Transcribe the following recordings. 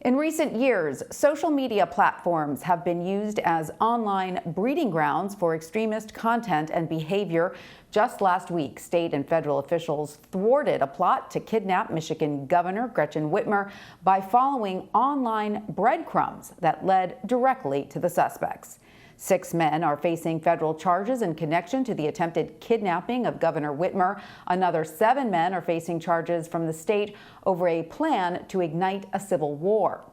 In recent years, social media platforms have been used as online breeding grounds for extremist content and behavior. Just last week, state and federal officials thwarted a plot to kidnap Michigan Governor Gretchen Whitmer by following online breadcrumbs that led directly to the suspects. 6 men are facing federal charges in connection to the attempted kidnapping of Governor Whitmer. Another 7 men are facing charges from the state over a plan to ignite a civil war.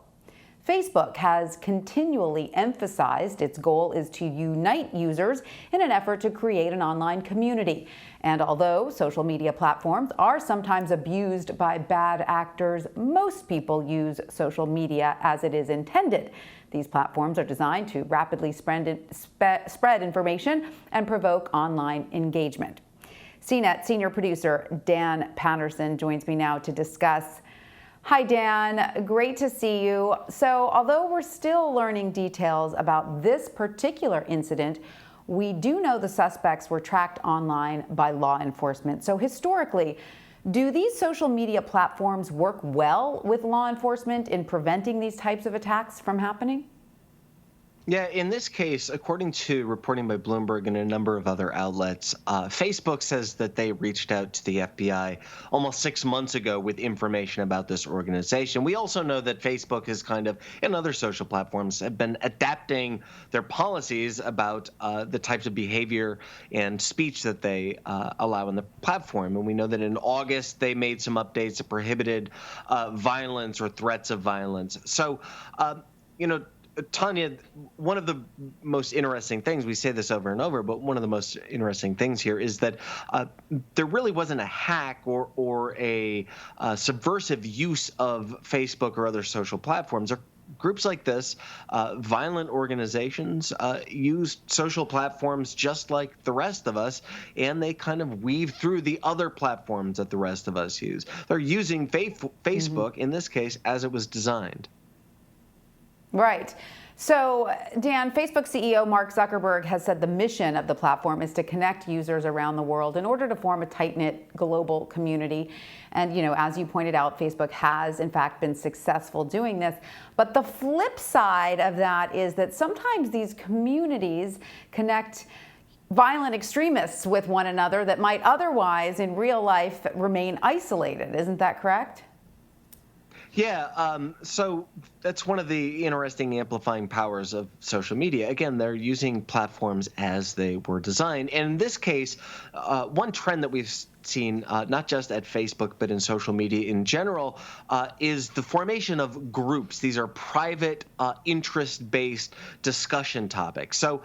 Facebook has continually emphasized its goal is to unite users in an effort to create an online community. And although social media platforms are sometimes abused by bad actors, most people use social media as it is intended. These platforms are designed to rapidly spread information and provoke online engagement. CNET senior producer Dan Patterson joins me now to discuss. Hi, Dan. Great to see you. So, although we're still learning details about this particular incident, we do know the suspects were tracked online by law enforcement. So, historically, do these social media platforms work well with law enforcement in preventing these types of attacks from happening? Yeah, in this case, according to reporting by Bloomberg and a number of other outlets, Facebook says that they reached out to the FBI almost 6 months ago with information about this organization. We also know that Facebook has and other social platforms have been adapting their policies about the types of behavior and speech that they allow on the platform. And we know that in August, they made some updates that prohibited violence or threats of violence. So, Tanya, one of the most interesting things, we say this over and over, but one of the most interesting things here is that there really wasn't a hack or a subversive use of Facebook or other social platforms. Groups like this, violent organizations, use social platforms just like the rest of us, and they kind of weave through the other platforms that the rest of us use. They're using Facebook, in this case, as it was designed. Right. So, Dan, Facebook CEO Mark Zuckerberg has said the mission of the platform is to connect users around the world in order to form a tight-knit global community. And, as you pointed out, Facebook has, in fact, been successful doing this. But the flip side of that is that sometimes these communities connect violent extremists with one another that might otherwise, in real life, remain isolated. Isn't that correct? Yeah, so that's one of the interesting amplifying powers of social media. Again, they're using platforms as they were designed. And in this case, one trend that we've seen, not just at Facebook, but in social media in general, is the formation of groups. These are private, interest-based discussion topics. So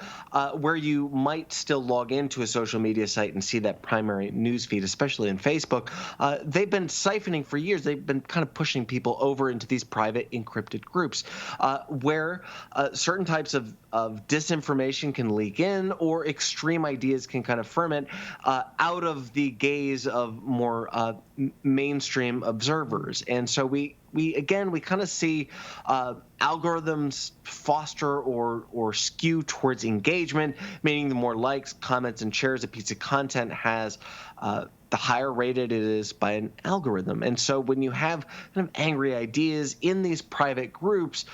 where you might still log into a social media site and see that primary news feed, especially in Facebook, they've been siphoning for years. They've been kind of pushing people over into these private encrypted groups where certain types of disinformation can leak in, or extreme ideas can kind of ferment out of the gaze of more mainstream observers. And so we kind of see algorithms foster or skew towards engagement, meaning the more likes, comments, and shares a piece of content has, the higher rated it is by an algorithm. And so when you have kind of angry ideas in these private groups,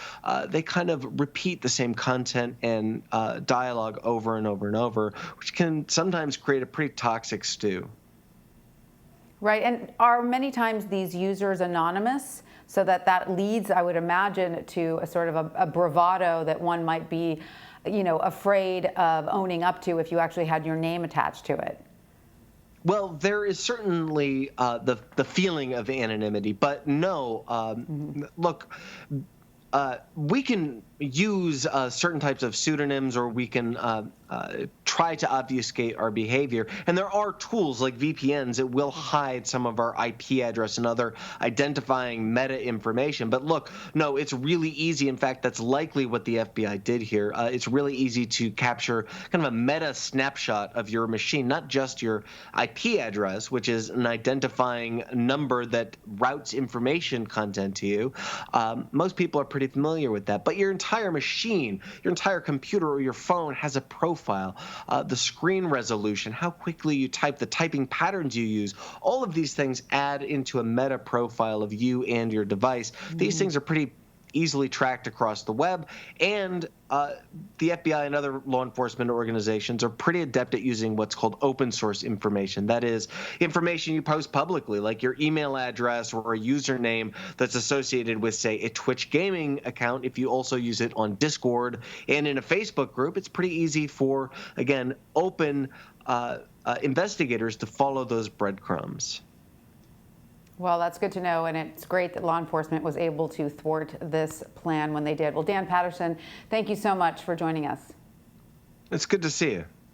they kind of repeat the same content and dialogue over and over and over, which can sometimes create a pretty toxic stew. Right, and are many times these users anonymous, so that leads, I would imagine, to a sort of a bravado that one might be, afraid of owning up to if you actually had your name attached to it? Well, there is certainly the feeling of anonymity, but no, look, we can use certain types of pseudonyms, or we can try to obfuscate our behavior. And there are tools like VPNs that will hide some of our IP address and other identifying meta information. But look, no, it's really easy. In fact, that's likely what the FBI did here. It's really easy to capture kind of a meta snapshot of your machine, not just your IP address, which is an identifying number that routes information content to you. Most people are pretty familiar with that. But your entire machine, your entire computer or your phone has a profile. The screen resolution, how quickly you type, the typing patterns you use, all of these things add into a meta profile of you and your device. These things are pretty easily tracked across the web. And the FBI and other law enforcement organizations are pretty adept at using what's called open source information. That is, information you post publicly, like your email address or a username that's associated with, say, a Twitch gaming account. If you also use it on Discord and in a Facebook group, it's pretty easy for, again, open investigators to follow those breadcrumbs. Well, that's good to know, and it's great that law enforcement was able to thwart this plan when they did. Well, Dan Patterson, thank you so much for joining us. It's good to see you.